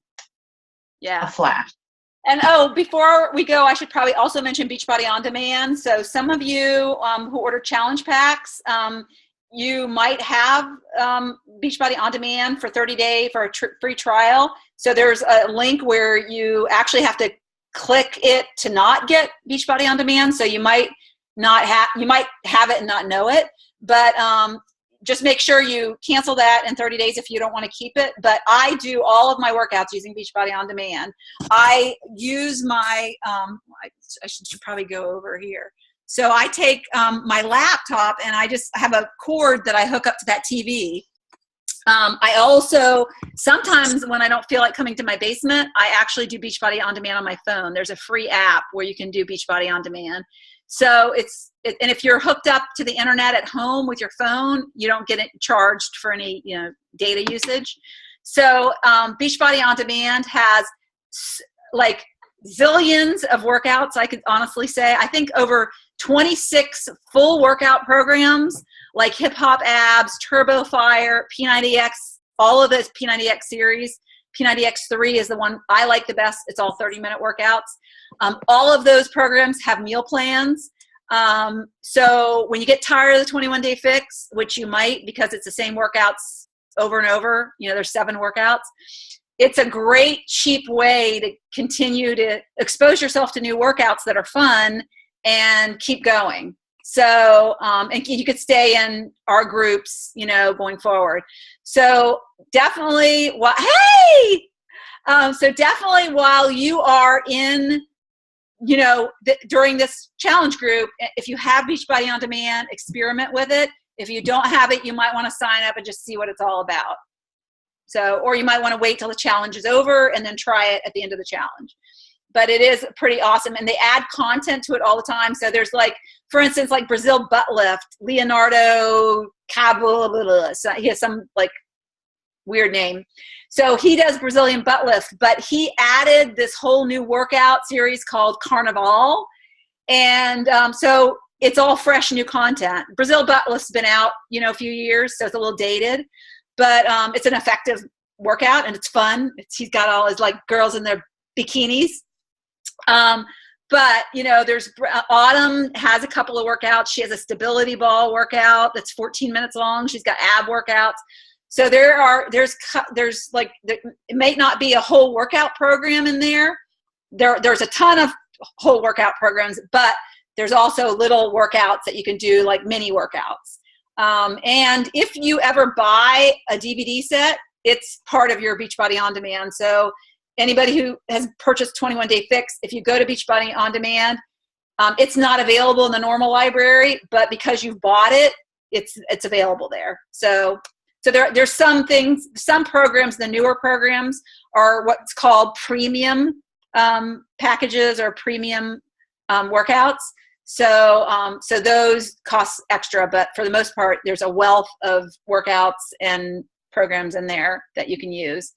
a flash. And before we go, I should probably also mention Beachbody On Demand. So some of you who order challenge packs, you might have Beachbody On Demand for 30-day for a free trial. So there's a link where you actually have to click it to not get Beachbody On Demand. So you might have it and not know it. But just make sure you cancel that in 30 days if you don't want to keep it. But I do all of my workouts using Beachbody On Demand. I use my, I should probably go over here. So I take my laptop and I just have a cord that I hook up to that TV. I also, sometimes when I don't feel like coming to my basement, I actually do Beachbody On Demand on my phone. There's a free app where you can do Beachbody On Demand. So and if you're hooked up to the internet at home with your phone, you don't get it charged for any, data usage. So Beachbody On Demand has like zillions of workouts. I could honestly say, I think over 26 full workout programs like Hip Hop Abs, Turbo Fire, P90X, all of this P90X series. P90X3 is the one I like the best. It's all 30-minute workouts. All of those programs have meal plans. So when you get tired of the 21-day fix, which you might because it's the same workouts over and over, there's 7 workouts. It's a great, cheap way to continue to expose yourself to new workouts that are fun and keep going. So, and you could stay in our groups, going forward. So definitely, so definitely while you are in, during this challenge group, if you have Beachbody On Demand, experiment with it. If you don't have it, you might want to sign up and just see what it's all about. So, or you might want to wait till the challenge is over and then try it at the end of the challenge. But it is pretty awesome. And they add content to it all the time. So there's like, for instance, like Brazil butt lift, Leonardo Cabo, so he has some like weird name. So he does Brazilian butt lift, but he added this whole new workout series called Carnival. And so it's all fresh, new content. Brazil butt lift's been out, a few years, so it's a little dated, but it's an effective workout and it's fun. He's got all his like girls in their bikinis. But there's Autumn has a couple of workouts. She has a stability ball workout that's 14 minutes long. She's got ab workouts. So there's like, it may not be a whole workout program in there. There's a ton of whole workout programs, but there's also little workouts that you can do, like mini workouts. And if you ever buy a DVD set, it's part of your Beachbody On Demand. So anybody who has purchased 21-Day Fix, if you go to Beachbody On Demand, it's not available in the normal library, but because you've bought it, it's available there. So there's some things, some programs, the newer programs are what's called premium packages or premium workouts. So those cost extra, but for the most part, there's a wealth of workouts and programs in there that you can use.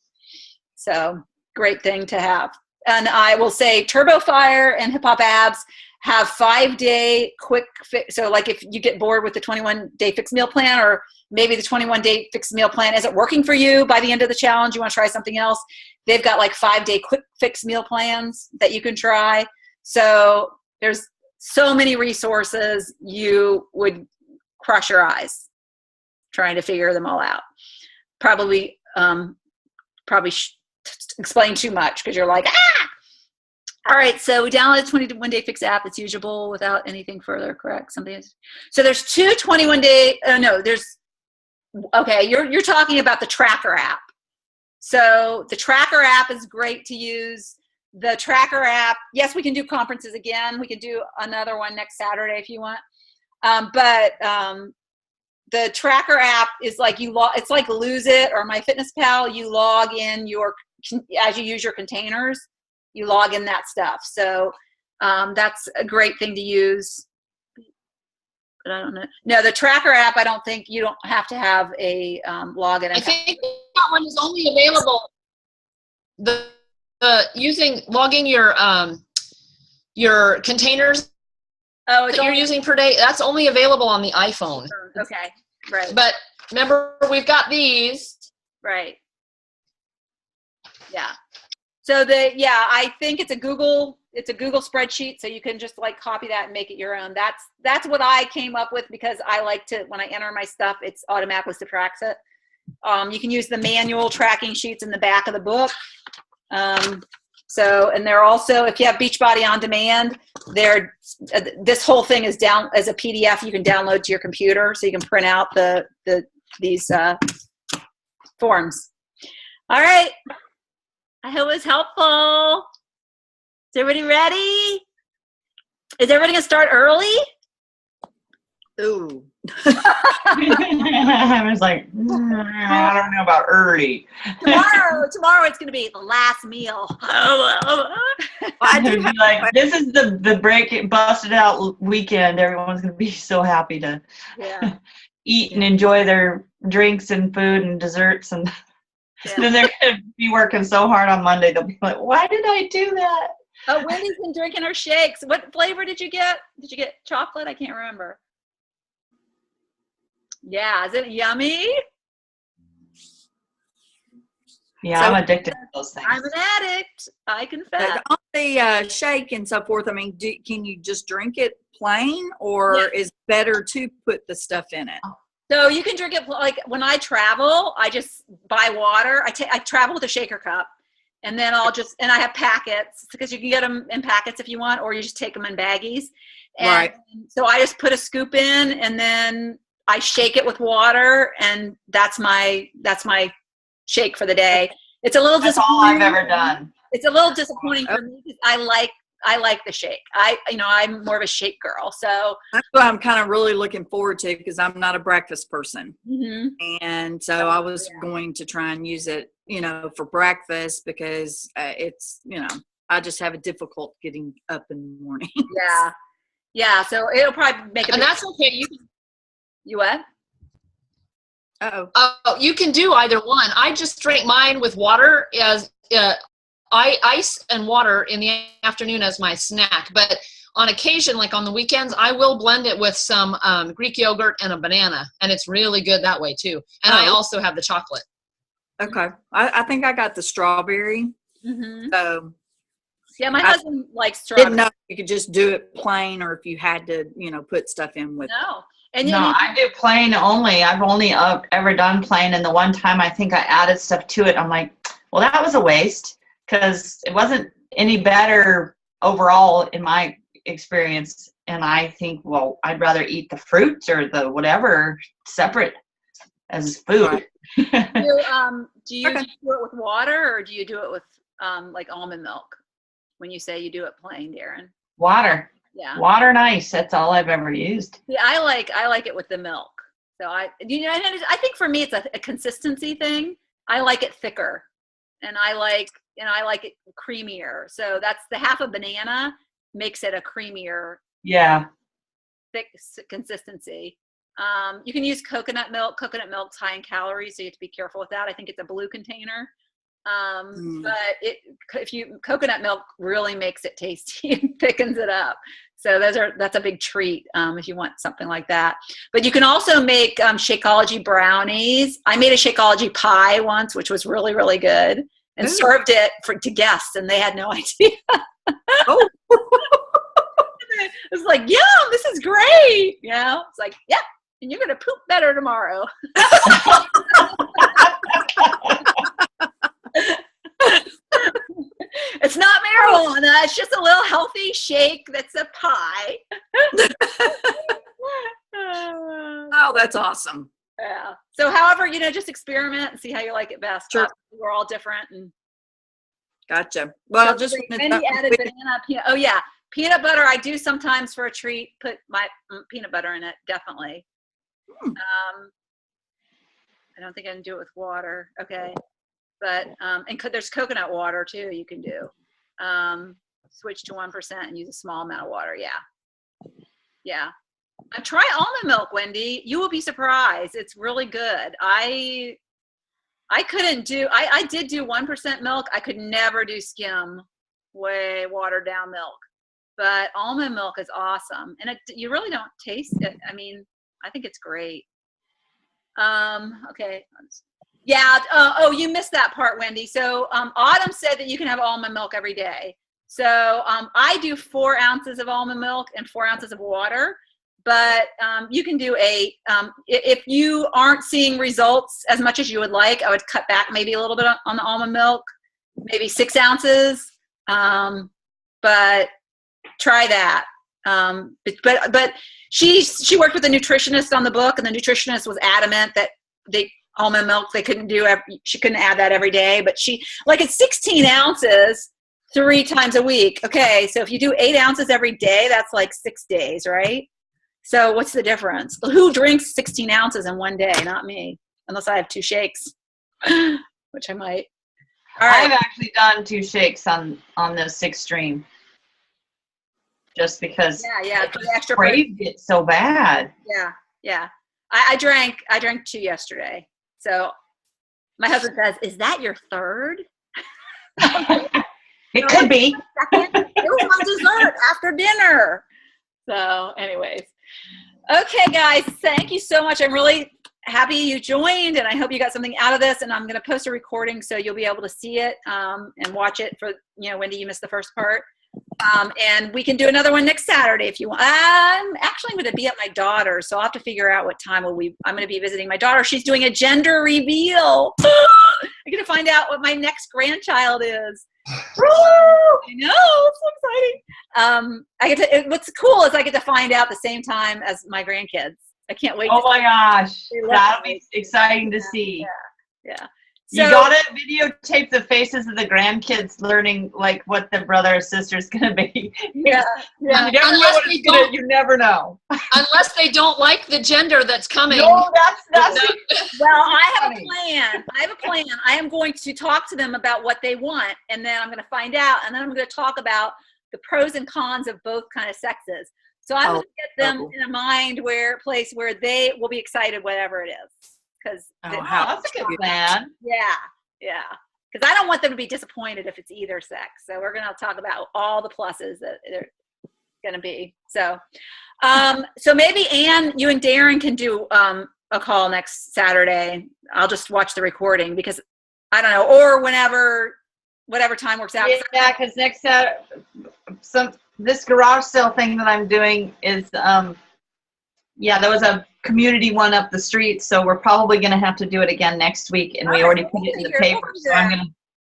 So great thing to have. And I will say Turbo Fire and Hip Hop Abs have 5-day quick fix. So like if you get bored with the 21-day fix meal plan, or maybe the 21-day fix meal plan isn't working for you by the end of the challenge, you want to try something else, they've got like 5-day quick fix meal plans that you can try. So there's so many resources, you would crush your eyes trying to figure them all out. Probably explain too much because you're like, ah! All right, so we downloaded the 21-Day Fix app. It's usable without anything further, correct? So there's two 21-day, you're talking about the Tracker app. So the Tracker app is great to use. The Tracker app, yes, we can do conferences again. We can do another one next Saturday if you want. But the Tracker app is like it's like Lose It or MyFitnessPal. You log in as you use your containers, you log in that stuff. So that's a great thing to use. But I don't know. No, the Tracker app, I don't think you don't have to have a login. I think that one is only available. Logging your containers that you're using per day, that's only available on the iPhone. Okay, right. But remember, we've got these. Right. Yeah. So I think it's a Google spreadsheet, so you can just like copy that and make it your own. That's what I came up with because I like to, when I enter my stuff, it's automatically subtracts it. You can use the manual tracking sheets in the back of the book. And they're also, if you have Beachbody On Demand, this whole thing is down as a PDF you can download to your computer, so you can print out the forms. All right. I hope it was helpful. Is everybody ready? Is everybody gonna start early? Ooh. I was like, I don't know about early. Tomorrow it's gonna be the last meal. I do have like, this is the break busted out weekend. Everyone's gonna be so happy to eat and enjoy their drinks and food and desserts, and then they're gonna be working so hard on Monday. They'll be like, why did I do that? Oh, Wendy's been drinking her shakes. What flavor did you get? Did you get chocolate? I can't remember. Yeah, is it yummy? Yeah, So, I'm addicted to those things. I'm an addict. I confess. on the shake and so forth. I mean, can you just drink it plain, or is it better to put the stuff in it? So you can drink it like when I travel. I just buy water. I travel with a shaker cup, and then and I have packets because you can get them in packets if you want, or you just take them in baggies. And Right. So I just put a scoop in, and then I shake it with water, and that's my shake for the day. It's a little That's disappointing. all I've ever done. It's a little disappointing for me because I like the shake. I'm more of a shake girl. So That's what I'm kind of really looking forward to, because I'm not a breakfast person. mhm. And so I was going to try and use it, for breakfast, because it's, I just have a difficult getting up in the morning. Yeah. So it'll probably make a And that's okay. You what? You can do either one. I just drink mine with water as ice and water in the afternoon as my snack. But on occasion, like on the weekends, I will blend it with some Greek yogurt and a banana, and it's really good that way too. And I also have the chocolate. Okay. I think I got the strawberry. Mm-hmm. So Yeah, my husband likes strawberry. didn't know if you could just do it plain, or if you had to, put stuff in with. No. And No, I do plain only. I've only ever done plain, and the one time I think I added stuff to it, I'm like, well, that was a waste, because it wasn't any better overall in my experience. And I think, well, I'd rather eat the fruit or the whatever separate as food. Right. Do you Okay. do it with water, or do you do it with like almond milk? When you say you do it plain, Darren. Water. Yeah. Water and ice. That's all I've ever used. Yeah, I like it with the milk. So I think for me it's a consistency thing. I like it thicker, and I like it creamier. So that's the half a banana makes it a creamier, Yeah. thick consistency. You can use coconut milk. Coconut milk's high in calories, so you have to be careful with that. I think it's a blue container. But coconut milk really makes it tasty and thickens it up. So that's a big treat if you want something like that. But you can also make Shakeology brownies. I made a Shakeology pie once, which was really, really good, and served it to guests, and they had no idea. Oh. It was like, yum, this is great. It's like, yeah, and you're gonna poop better tomorrow. It's not marijuana. It's just a little healthy shake that's a pie. Oh, that's awesome. Yeah. So however, just experiment and see how you like it best. Sure. We're all different. And Gotcha. Well, so Wendy added banana peanut. Oh yeah. Peanut butter. I do sometimes for a treat, put my peanut butter in it. Definitely. I don't think I can do it with water. Okay. But, and there's coconut water too, you can do. Switch to 1% and use a small amount of water. Yeah. Try almond milk, Wendy. You will be surprised. It's really good. I did do 1% milk. I could never do skim, way watered down milk. But almond milk is awesome. And you really don't taste it. I mean, I think it's great. Okay. Yeah. You missed that part, Wendy. So Autumn said that you can have almond milk every day. So I do 4 ounces of almond milk and 4 ounces of water. But you can do 8. If you aren't seeing results as much as you would like, I would cut back maybe a little bit on the almond milk, maybe 6 ounces. But try that. But she worked with a nutritionist on the book, and the nutritionist was adamant that almond milk, they couldn't do, she couldn't add that every day, but it's 16 ounces 3 times a week. Okay. So if you do 8 ounces every day, that's like 6 days, right? So what's the difference? Who drinks 16 ounces in one day? Not me, unless I have 2 shakes, which I might. All right. I've actually done 2 shakes on this extreme. Just because yeah, for the extra craved it so bad. Yeah. I drank 2 yesterday. So my husband says, "Is that your third?" It could be. It was my dessert after dinner. So, anyways. Okay, guys, thank you so much. I'm really happy you joined, and I hope you got something out of this. And I'm going to post a recording so you'll be able to see it and watch it for, Wendy, you missed the first part. And we can do another one next Saturday if you want. I'm actually going to be at my daughter's, so I'll have to figure out what time I'm going to be visiting my daughter. She's doing a gender reveal. I'm going to find out what my next grandchild is. I know, it's so exciting. What's cool is I get to find out the same time as my grandkids. I can't wait. Oh my gosh, that'll be exciting to see. Yeah. You gotta videotape the faces of the grandkids learning like what the brother or sister's gonna be. Yeah. You never know what it's gonna, you never know. Unless they don't like the gender that's coming. No, that's well, I have a plan. I am going to talk to them about what they want, and then I'm going to find out, and then I'm going to talk about the pros and cons of both kind of sexes. So I'm going to get them in a place where they will be excited, whatever it is. Because that's a good plan. Yeah. Because I don't want them to be disappointed if it's either sex. So we're going to talk about all the pluses that they're going to be. So, so maybe Ann, you and Darren can do a call next Saturday. I'll just watch the recording because I don't know, or whatever time works out. Yeah, because next Saturday, this garage sale thing that I'm doing is, there was a community one up the street, so we're probably going to have to do it again next week, and we already put it in the paper.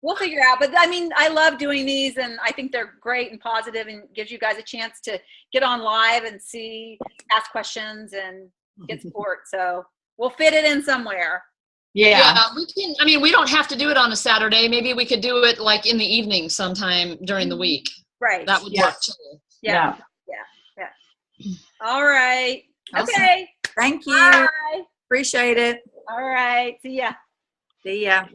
We'll figure out. But I mean, I love doing these, and I think they're great and positive, and gives you guys a chance to get on live and ask questions and get support. So we'll fit it in somewhere. Yeah, we can. I mean, we don't have to do it on a Saturday. Maybe we could do it like in the evening sometime during the week. Right. That would work too. Yeah. All right. Awesome. Okay. Thank you. Bye. Appreciate it. All right. See ya. See ya.